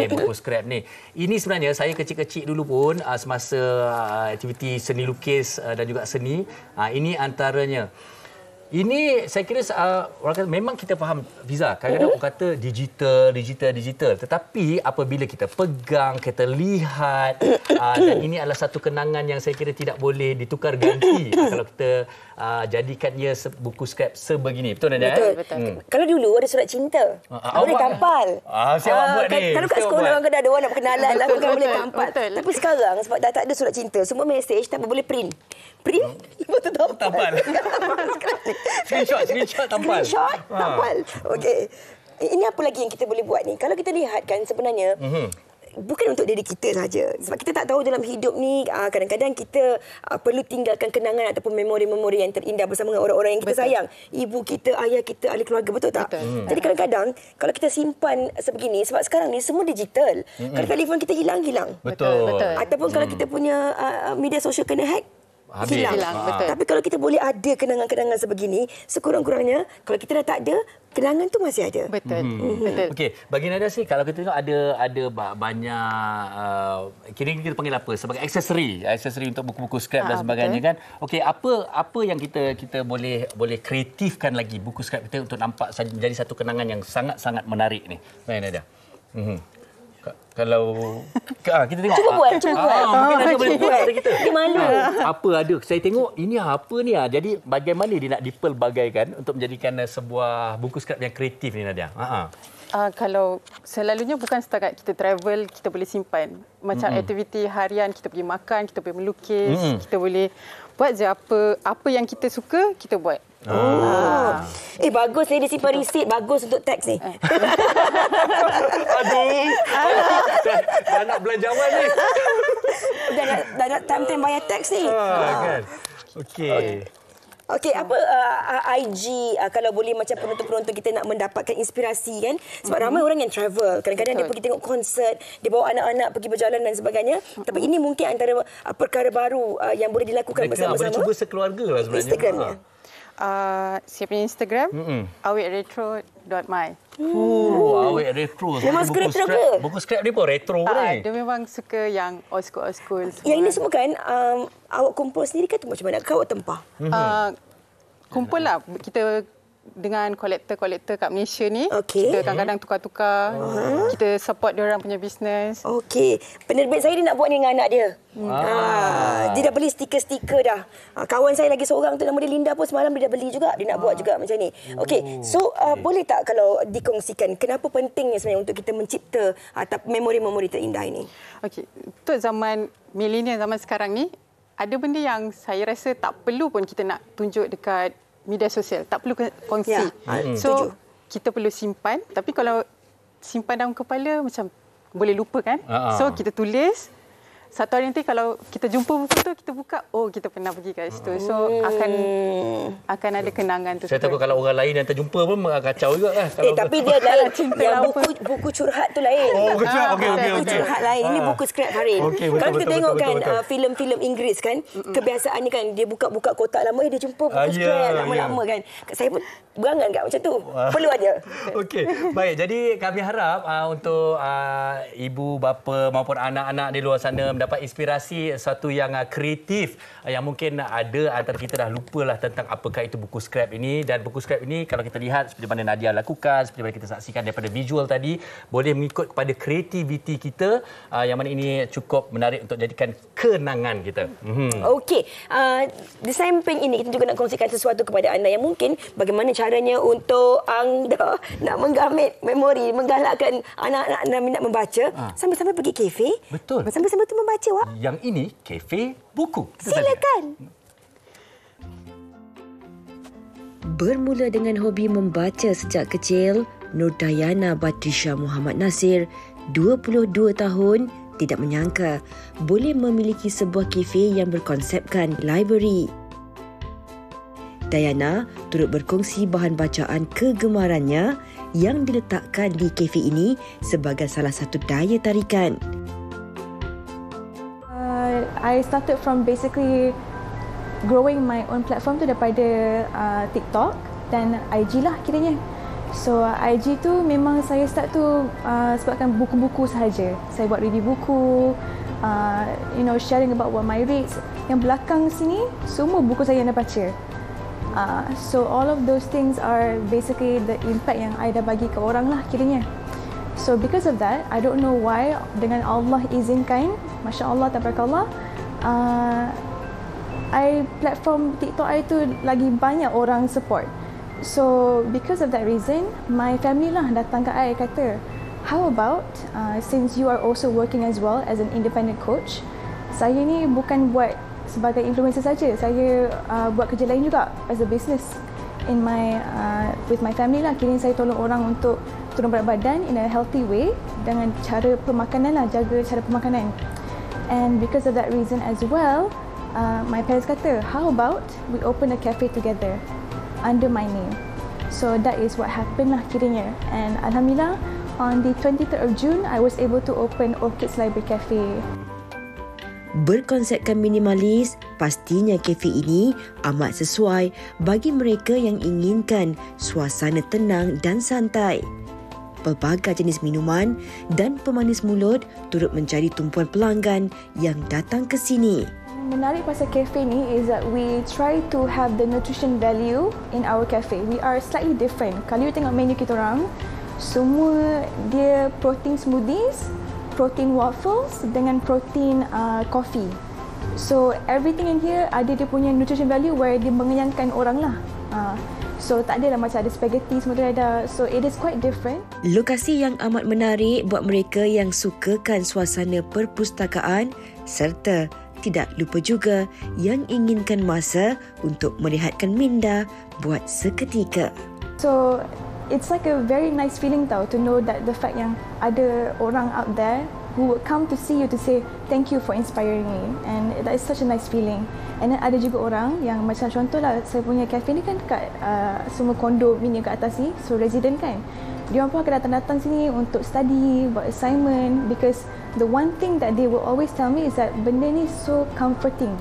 ni. Ini sebenarnya saya kecil-kecil dulu pun semasa aktiviti seni lukis dan juga seni. Ini antaranya. Ini saya kira orang kata memang kita faham Fiza. Kadang-kadang orang kata digital. Tetapi apabila kita pegang, kita lihat dan ini adalah satu kenangan yang saya kira tidak boleh ditukar ganti kalau kita jadikan ia buku skrap sebegini. Betul Nadia? Betul. Kalau dulu ada surat cinta, boleh tampal. Siapa buat ni? Kalau kat sekolah orang kena ada orang nak perkenalan lah, bukan boleh tampal. Tapi sekarang sebab dah tak ada surat cinta, semua mesej tanpa boleh print. Ibu tu tampal. Screenshot tampal. Okey. Ini apa lagi yang kita boleh buat ni? Kalau kita lihat kan sebenarnya bukan untuk diri kita saja. Sebab kita tak tahu dalam hidup ni kadang-kadang kita perlu tinggalkan kenangan ataupun memori-memori yang terindah bersama dengan orang-orang yang kita sayang. Ibu kita, ayah kita, ahli keluarga, betul tak? Jadi kadang-kadang kalau kita simpan sebegini, sebab sekarang ni semua digital. Kalau telefon kita hilang. Betul. Ataupun kalau kita punya media sosial kena hack, hilang. Betul. Tapi kalau kita boleh ada kenangan-kenangan sebegini, sekurang-kurangnya kalau kita dah tak ada, kenangan tu masih ada. Betul. Okey, bagi Nadia sih kalau kita tengok ada banyak kira kita panggil apa sebagai aksesori untuk buku-buku skrap dan sebagainya kan. Okey, apa yang kita boleh kreatifkan lagi buku skrap kita untuk nampak jadi satu kenangan yang sangat-sangat menarik ni. Baik Nadia. Kalau kita tengok cuba buat mungkin ada boleh buat kita. Dia malu. Apa ada saya tengok ini apa ni jadi bagaimana dia nak dipelbagaikan untuk menjadikan sebuah buku skrap yang kreatif ni Nadia. Kalau selalunya bukan setakat kita travel, kita boleh simpan. Macam aktiviti harian, kita pergi makan, kita boleh melukis, kita boleh buat je apa yang kita suka, kita buat. Bagus dia simpan resit. Bagus untuk teks ni. Aduh. Dah nak belanjawan ni. Dah nak time bayar teks ni. Kan. Okey, apa IG kalau boleh macam penonton-penonton kita nak mendapatkan inspirasi kan? Sebab ramai orang yang travel. Kadang-kadang dia pergi tengok konsert, dia bawa anak-anak pergi berjalan dan sebagainya. Tapi ini mungkin antara perkara baru yang boleh dilakukan bersama-sama. Boleh cuba sekeluarga lah sebenarnya. Instagramnya. Saya punya Instagram awetretro.my. Awet retro. Memang suka retro ke? Buku skrap ni pun retro ni. Dia memang suka yang old school. Yang ini semua kan awak kumpul sendiri ke macam mana? Kau awak tempah? Kumpul lah. Kita dengan kolektor-kolektor kat Malaysia ni. Kita kadang-kadang tukar-tukar. Kita support dia orang punya bisnes. Okey. Penerbit saya dia nak buat ni dengan anak dia. Dia dah beli stiker-stiker dah. Kawan saya lagi seorang tu nama dia Linda pun semalam dia dah beli juga. Dia nak buat juga macam ni. Okey. So boleh tak kalau dikongsikan kenapa pentingnya sebenarnya untuk kita mencipta memori-memori terindah ini? Okey. Untuk zaman milenial, zaman sekarang ni, ada benda yang saya rasa tak perlu pun kita nak tunjuk dekat media sosial, tak perlu kongsi. So kita perlu simpan, tapi kalau simpan dalam kepala macam boleh lupa kan. So kita tulis. Satu hari nanti kalau kita jumpa buku tu, kita buka, kita pernah pergi kat situ. So akan ada kenangan tu. Saya takut kalau orang lain yang terjumpa pun kacau juga kan. Tapi dia lain. Yang buku curhat tu lain. Buku curhat lain. Ini buku skrap Harin. Kalau kita tengok kan filem-filem Inggeris kan, kebiasaan ni kan dia buka-buka kotak lama, dia jumpa buku skrap lama-lama kan. Saya pun berangan kat macam tu. Perlu ada. Okey. Baik, jadi kami harap untuk ibu bapa maupun anak-anak di luar sana dapat inspirasi sesuatu yang kreatif yang mungkin ada antara kita dah lupalah tentang apakah itu buku skrap ini. Dan buku skrap ini kalau kita lihat seperti mana Nadia lakukan, seperti mana kita saksikan daripada visual tadi, boleh mengikut kepada kreativiti kita yang mana ini cukup menarik untuk jadikan kenangan kita. Okey, di samping ini kita juga nak kongsikan sesuatu kepada anda yang mungkin bagaimana caranya untuk anda nak menggamit memori, menggalakkan anak-anak anda minat membaca sambil-sambil pergi kafe. Betul. Sambil-sambil tu membaca. Yang ini kafe buku. Silakan. Bermula dengan hobi membaca sejak kecil, Nur Dayana Batrisha Muhammad Nasir, 22 tahun, tidak menyangka boleh memiliki sebuah kafe yang berkonsepkan library. Dayana turut berkongsi bahan bacaan kegemarannya yang diletakkan di kafe ini sebagai salah satu daya tarikan. I started from basically growing my own platform tu daripada TikTok dan IG lah kiranya. So IG tu memang saya start tu sebabkan buku-buku sahaja. Saya buat review buku, sharing about what my reads. Yang belakang sini semua buku saya yang dah baca. So all of those things are basically the impact yang I dah bagi ke orang lah kiranya. So because of that, I don't know why dengan Allah izinkan, Masya Allah, Tabarakallah, platform TikTok I tu lagi banyak orang support. So because of that reason, my family lah datang ke I kata, how about since you are also working as well as an independent coach, saya ni bukan buat sebagai influencer saja, saya buat kerja lain juga as a business in my with my family lah. Kini saya tolong orang untuk turun berat badan in a healthy way dengan cara pemakanan lah, jaga cara pemakanan. And because of that reason as well, my parents kata, how about we open a cafe together under my name. So that is what happened lah kiranya. And Alhamdulillah, on the 23rd of June, I was able to open Orchids Library Cafe. Berkonsepkan minimalis, pastinya kafe ini amat sesuai bagi mereka yang inginkan suasana tenang dan santai. Pelbagai jenis minuman dan pemanis mulut turut menjadi tumpuan pelanggan yang datang ke sini. Menarik pasal kafe ni is that we try to have the nutrition value in our cafe. We are slightly different. Kalau you tengok menu kita orang, semua dia protein smoothies, protein waffles dengan protein coffee. So everything in here ada dia punya nutrition value where dia mengenyangkan orang lah. So tak adalah macam ada spaghetti semua tu ada. So it is quite different. Lokasi yang amat menarik buat mereka yang sukakan suasana perpustakaan serta tidak lupa juga yang inginkan masa untuk merehatkan minda buat seketika. So it's like a very nice feeling tau to know that the fact yang ada orang out there who would come to see you to say thank you for inspiring me, and that is such a nice feeling. And then ada juga orang yang macam contohlah saya punya cafe ni kan dekat semua kondominium kat atas ni, so resident kan. Dia orang pun akan datang-datang sini untuk study, buat assignment, because the one thing that they will always tell me is that benda ni so comforting.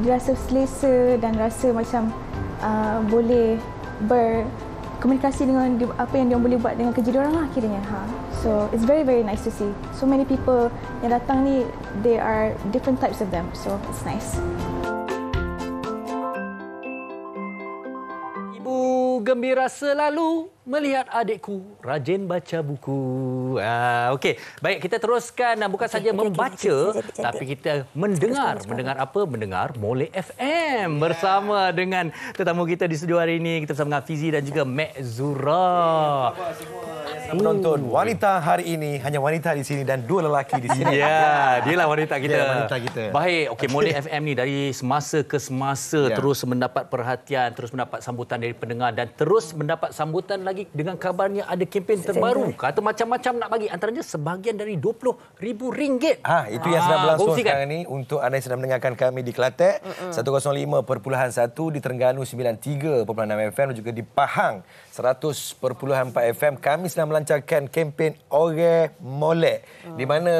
Dia rasa selesa dan rasa macam boleh berkomunikasi dengan apa yang dia boleh buat dengan kerja dia orang lah akhirnya. So it's very very nice to see. So many people yang datang ni, they are different types of them. So it's nice. Gembira selalu melihat adikku rajin baca buku. Okey, baik, kita teruskan. Bukan saja membaca, tapi kita mendengar. Mendengar apa? Mendengar Molek FM bersama dengan tetamu kita di studio hari ini. Kita bersama dengan Fizi dan juga Mek Zura. Menonton wanita hari ini, hanya wanita di sini dan dua lelaki di sini. Ya, dialah wanita kita. Ya, wanita kita. Baik, okey, Molek FM ni dari semasa ke semasa terus mendapat perhatian, terus mendapat sambutan dari pendengar dan terus mendapat sambutan lagi dengan kabarnya ada kempen terbaru. Kata macam-macam nak bagi, antaranya sebahagian dari RM20,000. Itu yang sedang berlangsung sekarang ni untuk anda yang sedang mendengarkan kami di Kelantan 105.1, di Terengganu 93.6 FM dan juga di Pahang 100.4 FM. Kami sedang melancarkan kempen Orang Molek, di mana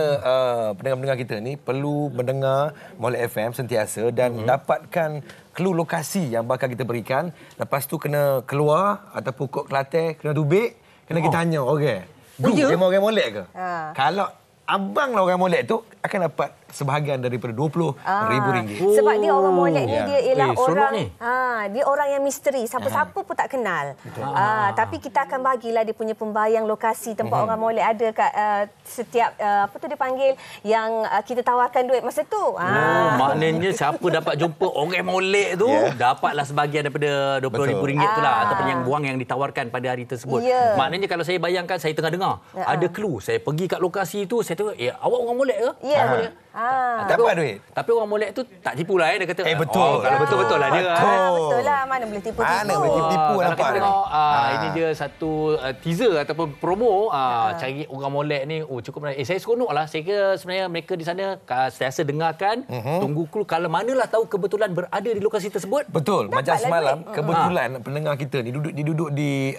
pendengar-pendengar kita ni perlu mendengar Molek FM sentiasa dan dapatkan clue lokasi yang bakal kita berikan. Lepas tu kena keluar ataupun kod Kelantan, kena tubik, kena kita tanya orang. Memang orang molek ke? Kalau abang lah orang molek tu, akan dapat sebahagian daripada RM20,000. Sebab dia orang molek ni, dia ialah orang dia orang yang misteri, siapa-siapa pun tak kenal. Tapi kita akan bagilah dia punya pembayang lokasi tempat orang molek ada kat setiap apa tu dia panggil yang kita tawarkan duit masa tu. Maknanya siapa dapat jumpa orang molek tu dapatlah sebahagian daripada RM20,000 tu lah, ataupun yang wang yang ditawarkan pada hari tersebut. Maknanya kalau saya bayangkan saya tengah dengar ada clue, saya pergi kat lokasi tu, saya tengok awak orang molek ke? Dapat duit. Tapi orang molek tu tak tipulah dia kata. Betul. Kalau betul-betul lah dia. Betul lah, mana boleh tipu-tipu. Mana boleh tipu-tipu Kalau nampak. kita tengok ini dia satu teaser ataupun promo cari orang molek ni cukup menarik. Saya seronoklah. Saya kira sebenarnya mereka di sana sentiasa dengarkan, tunggu clue kalau manalah tahu kebetulan berada di lokasi tersebut. Betul. Macam semalam kebetulan pendengar kita ni duduk di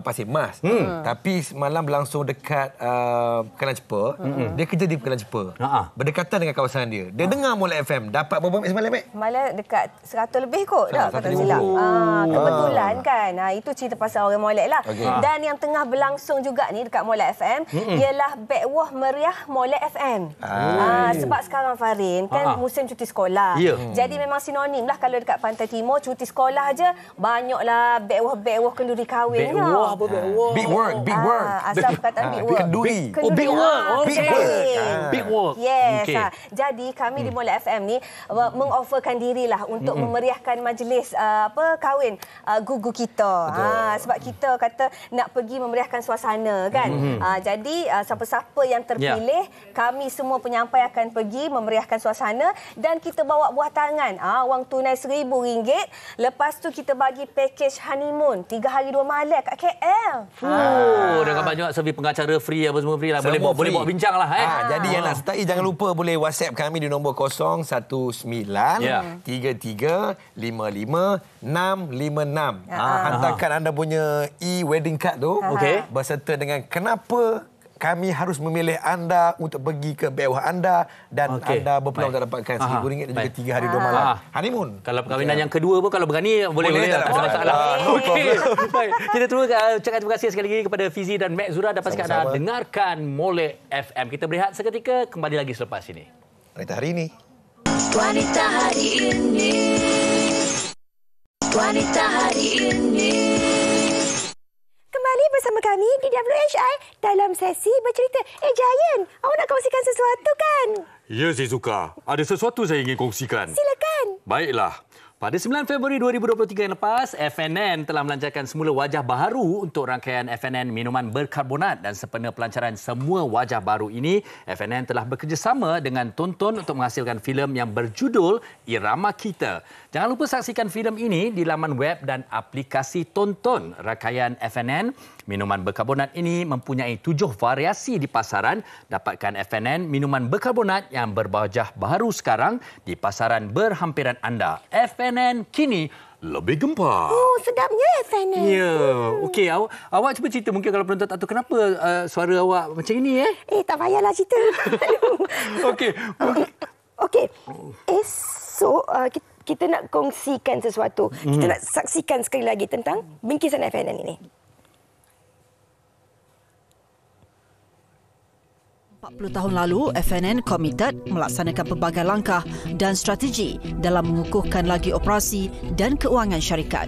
Pasir Mas. Tapi semalam berlangsung dekat Pekan Cepa. Dia kerja di Pekan Cepa. Berdekatan berdekatan dengan kawasan dia. Dia dengar Molek FM. Dapat berapa semalam, Mek? Malah dekat 100 lebih kot dah, kalau tak silap. Kebetulan kan. Itu cerita pasal orang Molek lah. Dan yang tengah berlangsung juga ni dekat Molek FM ialah Bekwah Meriah Molek FM. Sebab sekarang Farin kan musim cuti sekolah. Jadi memang sinonim lah kalau dekat Pantai Timur cuti sekolah aja banyaklah bekwah kenduri kahwin. Bekwah apa bekwah? Big work, big work. Asal perkataan big work. Kenduri. Big work. Big work. Big work. Yes. Jadi kami di Molek FM ni mengofferkan dirilah untuk memeriahkan majlis kahwin gugu kita. Sebab kita kata nak pergi memeriahkan suasana kan. Jadi siapa-siapa yang terpilih, kami semua penyampai akan pergi memeriahkan suasana dan kita bawa buah tangan. Wang tunai RM1,000. Lepas tu kita bagi package honeymoon 3 hari 2 malam kat KL. Dengan banyak servis pengacara free apa semua free lah. Boleh bawa bincang lah. Jadi yang nak sertai jangan lupa boleh WhatsApp kami di nombor 01933555656. Hantarkan anda punya e-wedding card tu berserta dengan kenapa kami harus memilih anda untuk pergi ke bekwah anda dan anda berpeluang untuk dapatkan RM1,000 dan juga 3 hari 2 malam honeymoon. Kalau perkahwinan yang kedua pun kalau berani boleh tak ada masalah. Baik, kita terus ucapkan terima kasih sekali lagi kepada Fizi dan Mek Zura dapat anda dengarkan Molek FM. Kita berehat seketika, kembali lagi selepas ini. Wanita hari ini. Wanita hari ini. Wanita hari ini. Kembali bersama kami di WHI dalam sesi bercerita. Giant, awak nak kongsikan sesuatu kan? Ya, saya suka. Ada sesuatu saya ingin kongsikan. Silakan. Baiklah. Pada 9 Februari 2023 yang lepas, FNN telah melancarkan semula wajah baharu untuk rangkaian FNN Minuman Berkarbonat dan sempena pelancaran semua wajah baru ini, FNN telah bekerjasama dengan Tonton untuk menghasilkan filem yang berjudul Irama Kita. Jangan lupa saksikan filem ini di laman web dan aplikasi Tonton. Rangkaian FNN Minuman Berkarbonat ini mempunyai 7 variasi di pasaran. Dapatkan FNN Minuman Berkarbonat yang berwajah baharu sekarang di pasaran berhampiran anda. FNN kini lebih gempar. Oh, sedapnya FNN. Ya. Okey, awak cuba cerita mungkin kalau penonton tak tahu kenapa suara awak macam ini tak payahlah cerita. Okey. Okey. Esok kita nak kongsikan sesuatu. Kita nak saksikan sekali lagi tentang bingkisan FNN ini. 40 tahun lalu, FNN komited melaksanakan pelbagai langkah dan strategi dalam mengukuhkan lagi operasi dan keuangan syarikat.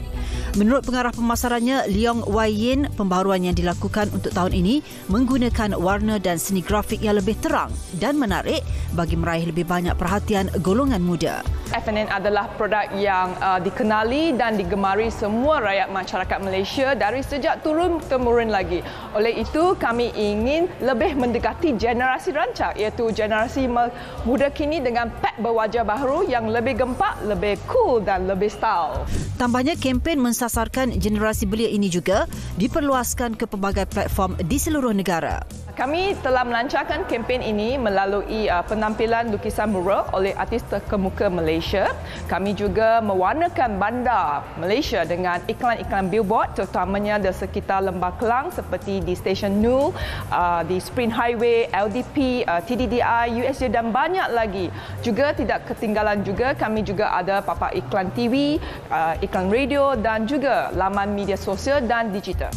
Menurut pengarah pemasarannya, Leong Wai Yin, pembaharuan yang dilakukan untuk tahun ini menggunakan warna dan seni grafik yang lebih terang dan menarik bagi meraih lebih banyak perhatian golongan muda. FNN adalah produk yang dikenali dan digemari semua rakyat masyarakat Malaysia dari sejak turun-temurun lagi. Oleh itu, kami ingin lebih mendekati generasi rancak, iaitu generasi muda kini dengan pack berwajah baru yang lebih gempak, lebih cool dan lebih style. Tambahnya, kempen mensasarkan generasi belia ini juga diperluaskan ke pelbagai platform di seluruh negara. Kami telah melancarkan kempen ini melalui penampilan lukisan mural oleh artis terkemuka Malaysia. Kami juga mewarnakan bandar Malaysia dengan iklan-iklan billboard terutamanya di sekitar Lembah Kelang seperti di Stesen Nul, di Sprint Highway, LDP, TDDI, USJ dan banyak lagi. Juga tidak ketinggalan juga kami juga ada papak iklan TV, iklan radio dan juga laman media sosial dan digital.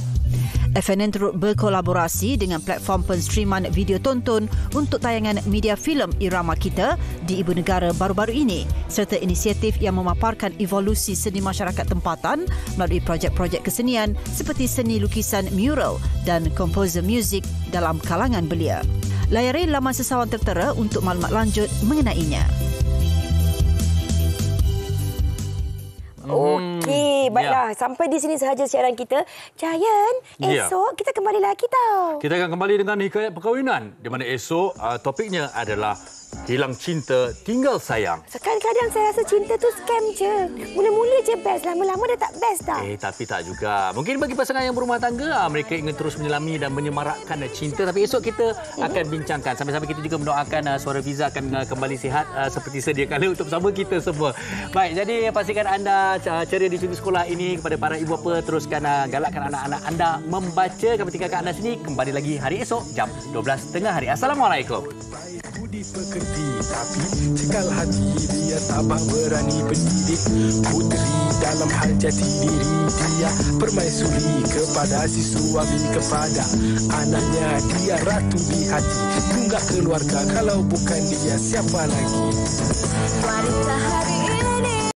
FNN turut berkolaborasi dengan platform penstreaman video tonton untuk tayangan media filem Irama Kita di ibu negara baru-baru ini serta inisiatif yang memaparkan evolusi seni masyarakat tempatan melalui projek-projek kesenian seperti seni lukisan mural dan komposer muzik dalam kalangan belia. Layari laman sesawan tertera untuk maklumat lanjut mengenainya. Okey, baiklah. Sampai di sini sahaja siaran kita. Giant, esok kita kembali lagi tau. Kita akan kembali dengan hikayat perkahwinan di mana esok topiknya adalah hilang cinta, tinggal sayang. Kadang-kadang saya rasa cinta tu scam je. Mula-mula je best, lama-lama dah tak best dah. Tapi tak juga. Mungkin bagi pasangan yang berumah tangga, mereka ingin terus menyelami dan menyemarakkan cinta. Tapi esok kita akan bincangkan. Sampai-sampai kita juga mendoakan Suara Fiza akan kembali sihat seperti sedia kala untuk bersama kita semua. Baik, jadi pastikan anda ceria di cuti sekolah ini. Kepada para ibu bapa, teruskan galakkan anak-anak anda membaca. Kami tinggalkan anda sini. Kembali lagi hari esok jam 12 tengah hari. Assalamualaikum. bukti. Tapi cekal hati dia tabah berani pendidik. Puteri dalam hal jati diri dia permaisuri kepada si suami, kepada anaknya dia ratu di hati. Tunggak keluarga, kalau bukan dia siapa lagi? Wanita hari ini